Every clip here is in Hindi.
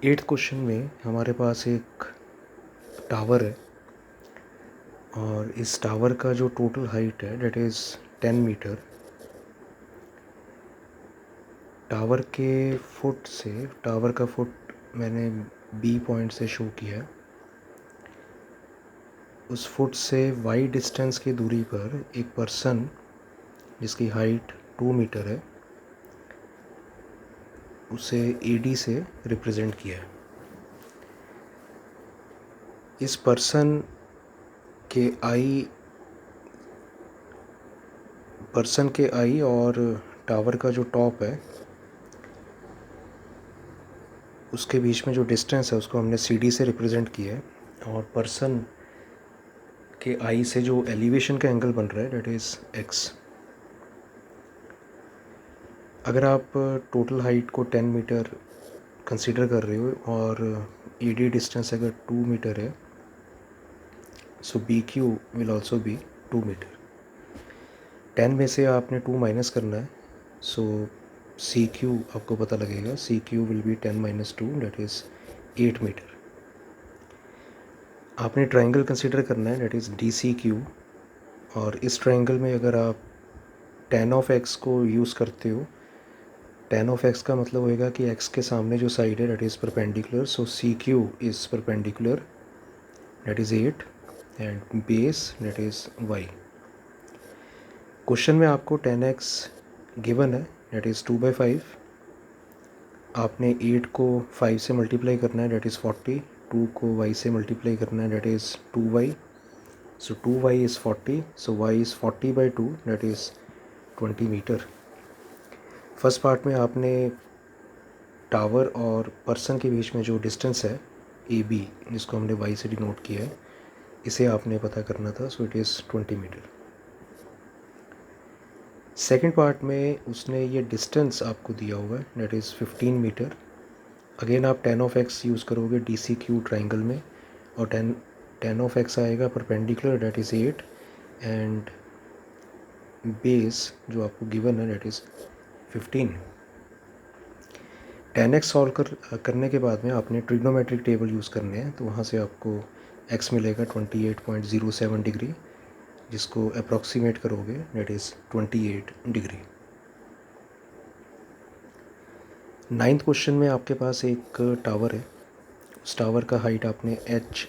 एट्थ क्वेश्चन में हमारे पास एक टावर है और इस टावर का जो टोटल हाइट है डेट इज़ 10 मीटर। टावर का फुट मैंने बी पॉइंट से शो किया है। उस फुट से वाई डिस्टेंस की दूरी पर एक पर्सन जिसकी हाइट 2 मीटर है उसे एडी से रिप्रेजेंट किया है। इस पर्सन के आई और टावर का जो टॉप है उसके बीच में जो डिस्टेंस है उसको हमने सीडी से रिप्रेजेंट किया है। और पर्सन के आई से जो एलिवेशन का एंगल बन रहा है डेट इज़ एक्स। अगर आप टोटल हाइट को 10 मीटर कंसीडर कर रहे हो और ईडी डिस्टेंस अगर 2 मीटर है so B Q will also be 2 metre. 10 में से आपने 2 माइनस करना है सो सी क्यू आपको पता लगेगा। C Q will be 10 minus 2 that is 8 metre. आपने ट्राइंगल कंसीडर करना है that is D C Q. और इस ट्राइंगल में अगर आप tan ऑफ x को यूज़ करते हो, tan ऑफ x का मतलब होएगा कि x के सामने जो साइड है that is perpendicular. So C Q is perpendicular that is 8 and base that is y। Question में आपको tan x गिवन है डेट इज़ 2/5। आपने 8 को 5 से मल्टीप्लाई करना है डेट इज़ 40। 2 को y से मल्टीप्लाई करना है that is 2y। So 2y is 40 so y is 40/2 that is 20 metre. First part में आपने टावर और पर्सन के बीच में जो डिस्टेंस है ए बी जिसको हमने y से डिनोट किया है इसे आपने पता करना था। So it is 20 metre. Second part में उसने ये डिस्टेंस आपको दिया हुआ है डेट इज़ 15 मीटर। अगेन आप tan ऑफ x यूज़ करोगे डी सी क्यू ट्राइंगल में और tan ऑफ x आएगा perpendicular that is 8 and base जो आपको गिवन है that is 15। tan x solve करने के बाद में आपने ट्रिग्नोमेट्रिक टेबल यूज़ करने हैं तो वहाँ से आपको x मिलेगा 28.07 डिग्री जिसको अप्रॉक्सीमेट करोगे that is 28 degree. Ninth question में आपके पास एक टावर है। उस टावर का हाइट आपने h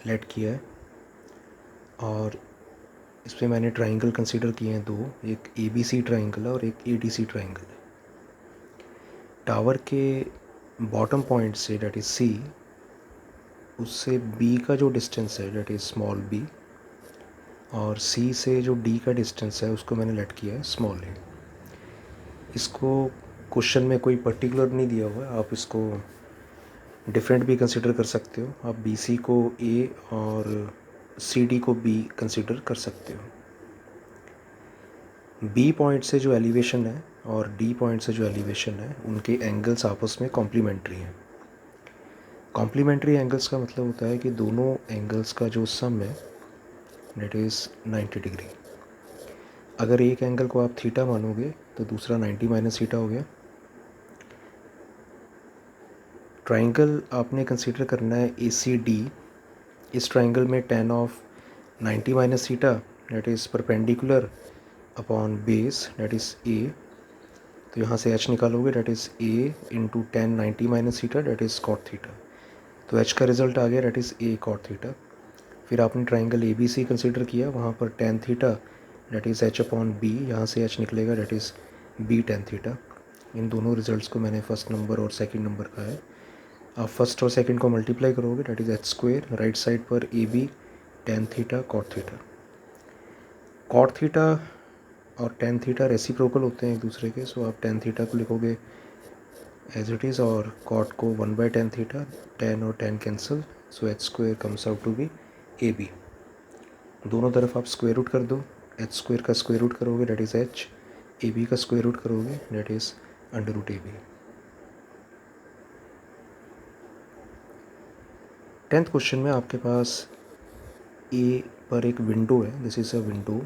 लेट किया है और इस पर मैंने ट्राइंगल कंसीडर किए हैं दो, एक ए बी सी ट्राइंगल है और एक ए डी सी ट्राइंगल है। टावर के बॉटम पॉइंट से डेट इज़ सी उससे बी का जो डिस्टेंस है डेट इज़ स्मॉल बी और सी से जो डी का डिस्टेंस है उसको मैंने लेट किया है स्मॉल ए। इसको क्वेश्चन में कोई पर्टिकुलर नहीं दिया हुआ है, आप इसको डिफरेंट भी कंसिडर कर सकते हो। आप बी सी को ए और सी डी को बी कंसिडर कर सकते हो। बी पॉइंट से जो एलिवेशन है और डी पॉइंट से जो एलिवेशन है उनके एंगल्स आपस में कॉम्प्लीमेंट्री हैं। कॉम्प्लीमेंट्री एंगल्स का मतलब होता है कि दोनों एंगल्स का जो सम है डेट इज़ 90 डिग्री। अगर एक एंगल को आप थीटा मानोगे तो दूसरा 90 माइनस थीटा हो गया। ट्राइंगल आपने कंसीडर करना है ए सी डी। इस ट्राइंगल में tan of 90 minus theta that is perpendicular upon base that is A. तो यहाँ से h निकालोगे that is a into tan 90 minus theta that is cot theta. तो h का रिजल्ट आ गया that is a cot theta. फिर आपने triangle A B C consider किया, वहाँ पर tan theta that is h upon B, यहाँ से h निकलेगा that is b tan theta. इन दोनों रिजल्ट्स को मैंने फर्स्ट नंबर और सेकंड नंबर का है। आप फर्स्ट और सेकंड को मल्टीप्लाई करोगे that is h²। Right side पर A B tan theta cot theta. Cot theta और tan थीटा रेसिप्रोकल होते हैं एक दूसरे के। सो आप tan थीटा को लिखोगे एज इट इज़ और कॉट को 1/tan थीटा। tan और tan cancel so h² comes out to be A B. दोनों तरफ आप स्क्वायर रूट कर दो। h² का स्क्वायर रूट करोगे that is h, A B का स्क्वायर रूट करोगे that is under root A B. 10th question में आपके पास ए पर एक विंडो है, दिस इज़ अ विंडो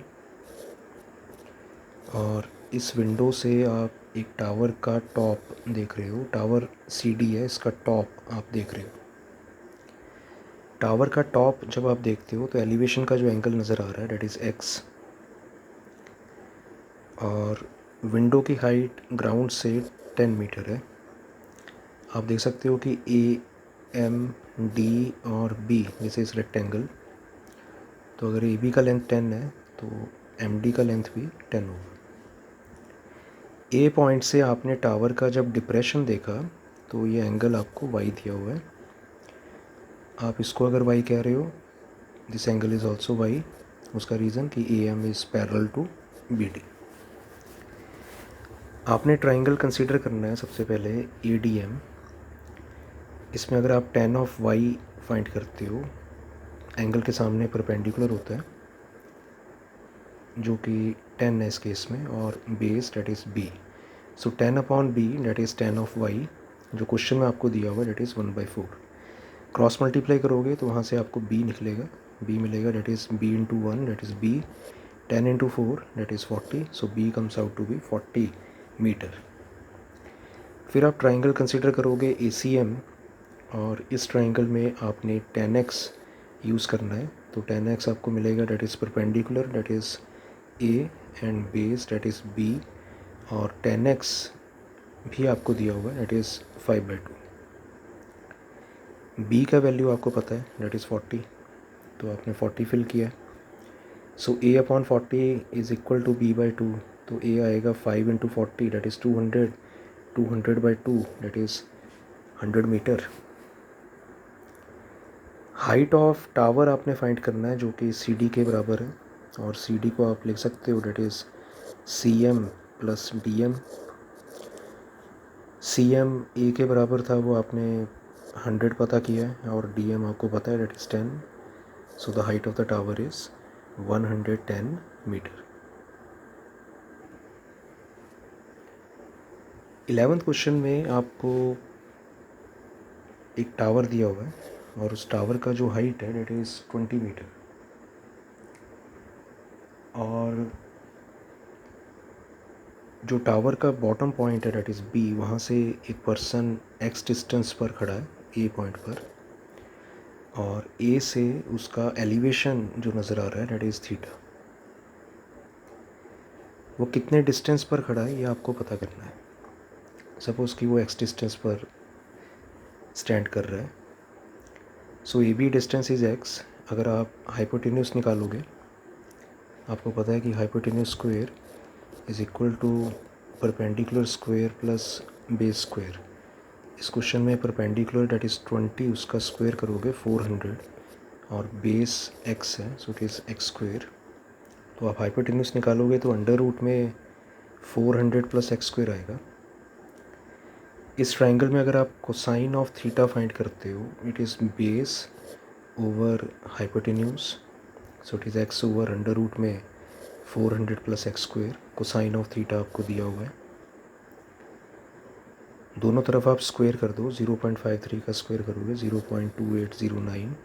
और इस विंडो से आप एक टावर का टॉप देख रहे हो, टावर सीडी है, इसका टॉप आप देख रहे हो। टावर का टॉप जब आप देखते हो तो एलिवेशन का जो एंगल नज़र आ रहा है डेट इज़ एक्स, और विंडो की हाइट ग्राउंड से 10 मीटर है। आप देख सकते हो कि ए, एम, डी और बी जैसे इस रेक्टेंगल, तो अगर ए बी का लेंथ 10 है तो एम डी का लेंथ भी 10 होगा। ए पॉइंट से आपने टावर का जब डिप्रेशन देखा तो ये एंगल आपको वाई दिया हुआ है। आप इसको अगर वाई कह रहे हो, this angle is also Y. उसका रीज़न कि A M is parallel to B D. आपने ट्राइंगल कंसीडर करना है सबसे पहले ए डी एम। इसमें अगर आप tan ऑफ वाई फाइंड करते हो, एंगल के सामने परपेंडिकुलर होता है जो कि 10 है इस केस में, और base that is b। So 10 upon b that is tan of y, जो क्वेश्चन में आपको दिया हुआ है डेट इज़ 1/4। क्रॉस मल्टीप्लाई करोगे तो वहाँ से आपको b निकलेगा, b मिलेगा that is b into 1 that is b, 10 into 4 that is 40। So b comes out to be 40 metre. फिर आप ट्राइंगल कंसीडर करोगे ACM, और इस ट्राइंगल में आपने tan x यूज़ करना है। तो tan x आपको मिलेगा that is perpendicular that is a and base that is b, और tan x भी आपको दिया हुआ है डेट इज़ 5/2। b का वैल्यू आपको पता है डेट इज़ 40, तो आपने 40 फिल किया। So a upon 40 is equal to b/2, तो a आएगा 5 into 40 that is 200, 200/2 that is 100 metre. Height of tower आपने फाइंड करना है जो कि CD के बराबर है, और CD को आप लिख सकते हो that is CM plus DM। CM A के बराबर था, वो आपने 100 पता किया है, और DM आपको पता है that is 10। So the height of the tower is 110 metre. 11th question में आपको एक टावर दिया हुआ है, और उस टावर का जो हाइट है डेट इज़ 20 मीटर, और जो टावर का बॉटम पॉइंट है डेट इज़ B, वहाँ से एक पर्सन x डिस्टेंस पर खड़ा है A पॉइंट पर, और A से उसका एलिवेशन जो नज़र आ रहा है डेट इज़ थीटा। वो कितने डिस्टेंस पर खड़ा है ये आपको पता करना है। सपोज़ कि वो x डिस्टेंस पर स्टैंड कर रहा है। So AB distance is x। अगर आप हाइपोटेन्यूस निकालोगे, आपको पता है कि hypotenuse square is equal to perpendicular square plus base square. इस क्वेश्चन में परपेंडिकुलर डेट इज़ 20, उसका स्क्वायर करोगे 400, और बेस x है, so it is x square. तो आप हाइपोटेन्यूस निकालोगे तो अंडर रूट में 400 प्लस x स्क्वायर आएगा। इस ट्राइंगल में अगर आप कोसाइन ऑफ थीटा फाइंड करते हो, it is base over hypotenuse, so it is x over under root में 400 plus x square. Cosine of theta आपको दिया हुआ है, दोनों तरफ आप स्क्वायर कर दो। 0.53 का स्क्वायर करोगे 0.2809,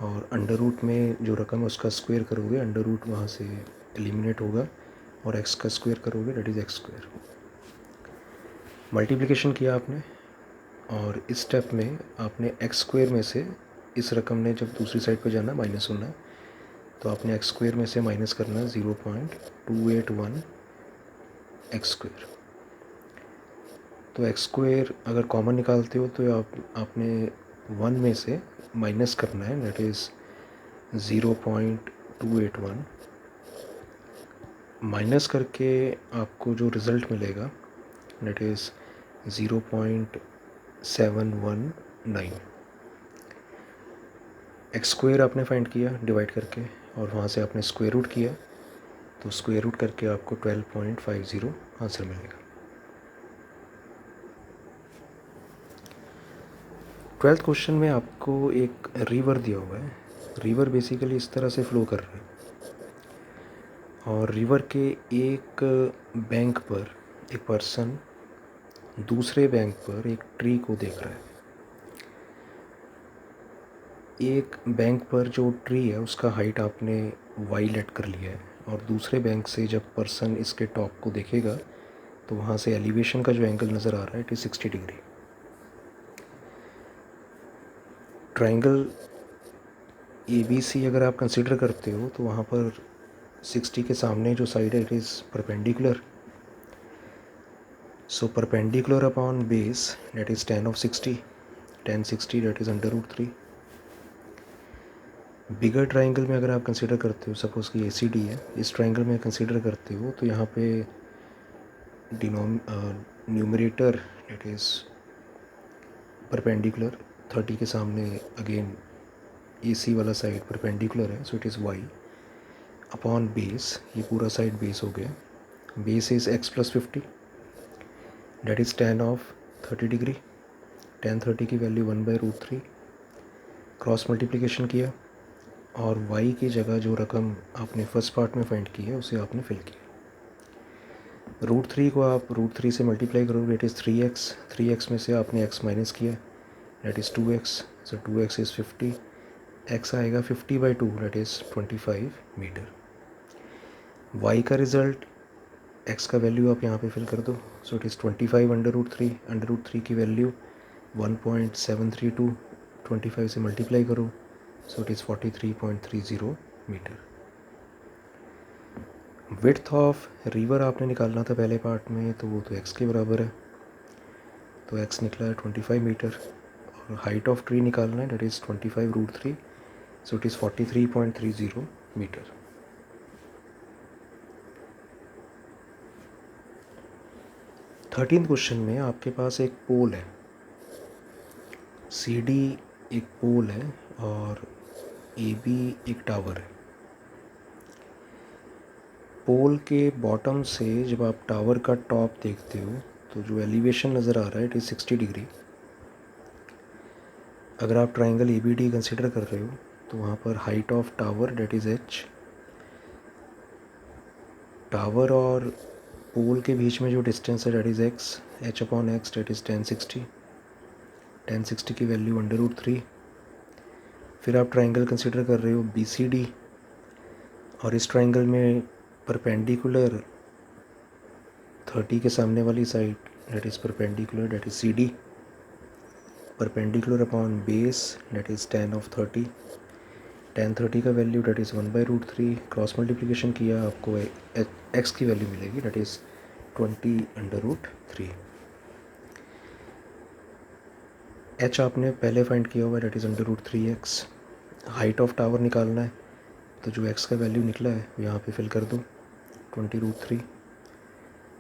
और अंडर रूट में जो रकम है उसका स्क्वायर करोगे, अंडर रूट वहाँ से एलिमिनेट होगा, और x का स्क्वायर करोगे that is x square. Multiplication किया आपने, और इस स्टेप में आपने x स्क्वायर में से, इस रकम ने जब दूसरी साइड पे जाना माइनस होना है, तो आपने x स्क्वायर में से माइनस करना है 0.281 x स्क्वायर। तो x स्क्वायर अगर कॉमन निकालते हो तो आपने 1 में से माइनस करना है, दैट इज़ 0.281। माइनस करके आपको जो रिज़ल्ट मिलेगा दैट इज़ 0.719। एक्स स्क्वायर आपने फाइंड किया डिवाइड करके, और वहाँ से आपने स्क्वायर रूट किया, तो स्क्वायर रूट करके आपको 12.50 आंसर मिलेगा। 12th क्वेश्चन में आपको एक रिवर दिया हुआ है। रिवर बेसिकली इस तरह से फ्लो कर रहा है, और रिवर के एक बैंक पर एक पर्सन दूसरे बैंक पर एक ट्री को देख रहा है। एक बैंक पर जो ट्री है उसका हाइट आपने y लेट कर लिया है, और दूसरे बैंक से जब पर्सन इसके टॉप को देखेगा तो वहाँ से एलिवेशन का जो एंगल नज़र आ रहा है it is 60 degree. Triangle ABC अगर आप कंसिडर करते हो तो वहाँ पर 60 के सामने जो साइड है it is perpendicular, so perpendicular upon base that is tan of 60, tan 60 that is under root 3। Bigger triangle में अगर आप कंसिडर करते हो, सपोज़ कि ACD है, इस ट्राइंगल में कंसिडर करते हो तो यहाँ पे न्यूमरेटर that is परपेंडिकुलर 30 के सामने अगेन AC वाला साइड परपेंडिकुलर है, so it is y upon base, ये पूरा साइड बेस हो गया। Base is x + 50 that is tan of 30 degree. tan 30 की वैल्यू 1/√3, क्रॉस मल्टीप्लिकेशन किया और y की जगह जो रकम आपने फर्स्ट पार्ट में फाइंड की है उसे आपने फिल किया। √3 को आप √3 से मल्टीप्लाई करोगे, इट इज़ 3x। 3x में से आपने x माइनस किया, that is 2x, so 2x is 50, x आएगा 50/2 डेट इज़ 25 मीटर। y का रिज़ल्ट, x का वैल्यू आप यहाँ पे फिल कर दो, सो इट इज़ 25/√3। √3 की वैल्यू 1.732, 25 से मल्टीप्लाई करो, so it is 43.30 metre. Width of river आपने निकालना था पहले पार्ट में, तो वो तो x के बराबर है, तो x निकला है 25 मीटर। और हाइट ऑफ ट्री निकालना है, that is 25√3, so it is 43.30 metre. Thirteenth question में आपके पास एक पोल है, CD एक पोल है और AB एक टावर है। पोल के बॉटम से जब आप टावर का टॉप देखते हो तो जो एलिवेशन नज़र आ रहा है इट इज़ 60 डिग्री। अगर आप ट्राइंगल ABD कंसिडर कर रहे हो तो वहाँ पर height of tower date is h, tower और पोल के बीच में जो डिस्टेंस है that is x, h/x that is tan 60, tan 60 की वैल्यू √3। फिर आप ट्राइंगल कंसिडर कर रहे हो BCD और इस ट्राइंगल में परपेंडिकुलर 30 के सामने वाली side date is perpendicular, that is CD, perpendicular upon base that is tan of 30। tan 30 का value that is 1/√3, cross multiplication किया आपको x की वैल्यू मिलेगी, डेट इज़ 20/√3। h आपने पहले फाइंड किया हुआ है, that is √3x। Height of tower निकालना है, तो जो x का वैल्यू निकला है वो यहाँ पे फिल कर दो, 20√3।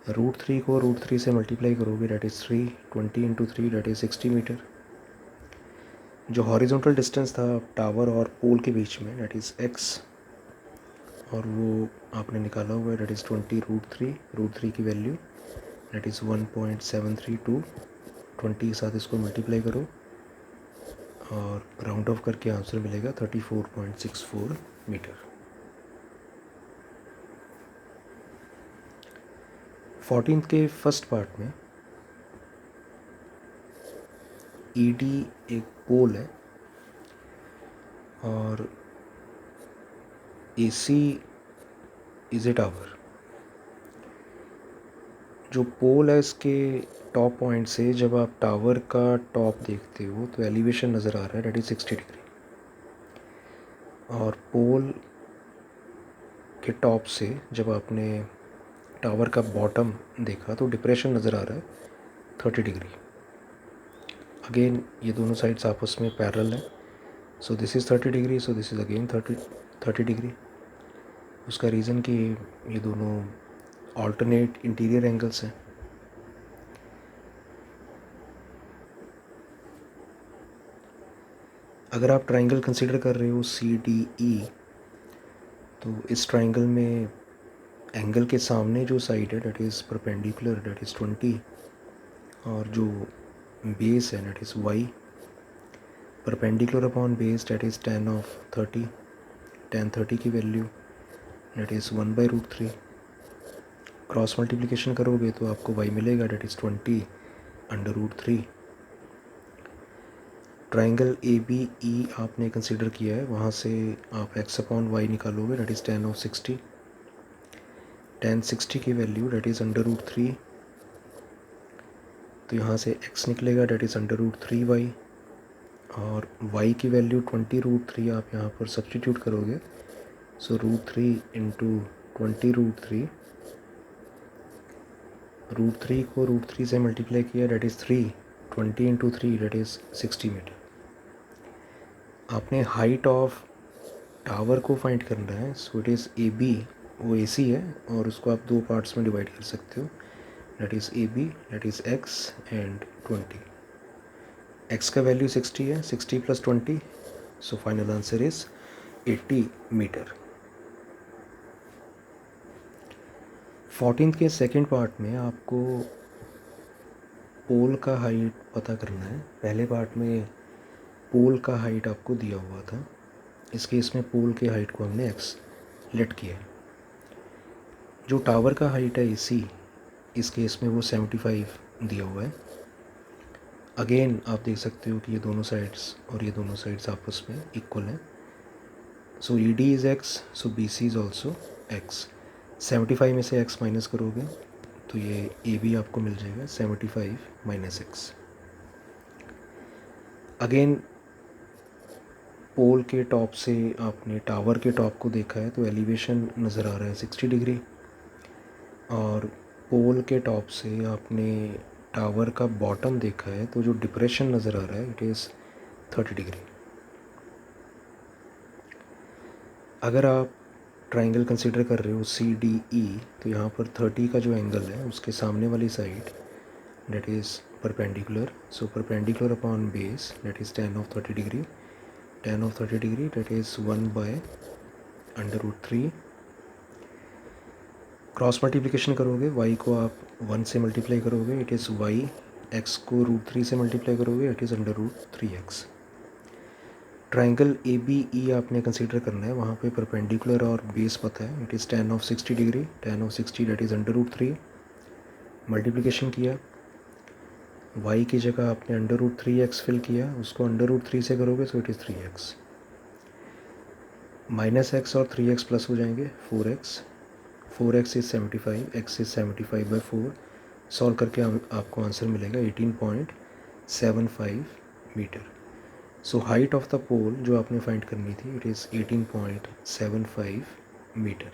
√3 को √3 से मल्टीप्लाई करोगे, that is 3, 20 × 3 that is 60 metre. जो हॉरिजॉन्टल डिस्टेंस था टावर और पोल के बीच में डेट इज़ x, और वो आपने निकाला हुआ है, डेट इज़ 20√3। √3 की वैल्यू डेट इज़ 1.732, 20 के साथ इसको मल्टीप्लाई करो और राउंड ऑफ करके आंसर मिलेगा 34.64 मीटर। 14th के फर्स्ट पार्ट में ED एक पोल है और AC इज़ ए टावर। जो पोल है इसके टॉप पॉइंट से जब आप टावर का टॉप देखते हो तो एलिवेशन नज़र आ रहा है, डेट इज़ 60 डिग्री। और पोल के टॉप से जब आपने टावर का बॉटम देखा तो डिप्रेशन नज़र आ रहा है 30 डिग्री। अगेन ये दोनों साइड्स आपस में पैरेलल हैं, so this is 30 degree, so this is again 30 degree. उसका रीज़न कि ये दोनों ऑल्टरनेट इंटीरियर एंगल्स हैं। अगर आप ट्राइंगल कंसिडर कर रहे हो CDE, तो इस ट्राइंगल में एंगल के सामने जो साइड है that is perpendicular, that is 20, और जो बेस है that is y, perpendicular upon base that is tan of 30। tan 30 की value that is 1/√3, cross multiplication करोगे तो आपको y मिलेगा, डेट इज़ 20/√3। ट्राइंगल ABE आपने कंसिडर किया है, वहाँ से आप x/y निकालोगे, that is tan of 60। tan 60 की वैल्यू डेट इज़ √3, तो यहाँ से x निकलेगा, डेट इज़ √3y, और y की वैल्यू 20√3 आप यहाँ पर सब्सटीट्यूट करोगे। सो √3 इंटू 20√3, √3 को √3 से मल्टीप्लाई किया, that is 3, 20 into 3 that is 60 metre. आपने हाइट ऑफ टावर को फाइंड करना है। So it is A B, वो ए सी है और उसको आप दो पार्ट्स में डिवाइड कर सकते हो, that is A B, that is X and 20। X का वैल्यू 60 है, 60 plus 20, so final answer is 80 metre. 14th के सेकेंड पार्ट में आपको पोल का हाइट पता करना है। पहले पार्ट में पोल का हाइट आपको दिया हुआ था, इस केस में पोल के हाइट को हमने एक्स लेट किया है। जो टावर का हाइट है एसी, इस केस में वो 75 दिया हुआ है। अगेन आप देख सकते हो कि ये दोनों साइड्स और ये दोनों साइड्स आपस में इक्वल हैं। So E D is X, so B C is also X. 75 में से x माइनस करोगे तो ये ए बी आपको मिल जाएगा, 75 माइनस एक्स। अगेन पोल के टॉप से आपने टावर के टॉप को देखा है तो एलिवेशन नज़र आ रहा है 60 डिग्री, और पोल के टॉप से आपने टावर का बॉटम देखा है तो जो डिप्रेशन नज़र आ रहा है इट इज़ 30 डिग्री। अगर आप ट्राइंगल कंसिडर कर रहे हो सी डी ई, तो यहाँ पर 30 का जो एंगल है उसके सामने वाली side date is perpendicular, so perpendicular upon base that is tan of 30 degree, tan of 30 degree that is 1/√3। Cross multiplication करोगे, y को आप 1 से मल्टीप्लाई करोगे इट इज़ y, x को √3 से मल्टीप्लाई करोगे it is √3x। Triangle A B E आपने कंसीडर करना है, वहाँ पे परपेंडिकुलर और बेस पता है, it is tan of 60 degree, tan of 60 date is √3। Multiplication किया, y की जगह आपने √3x फिल किया, उसको √3 से करोगे सो it is 3x। Minus x और 3x प्लस हो जाएंगे 4x, 4x is 75, x is 75/4। Solve करके आपको आंसर मिलेगा 18.75 metre. So height of the pole जो आपने फाइंड करनी थी इट इज़ 18.75 मीटर।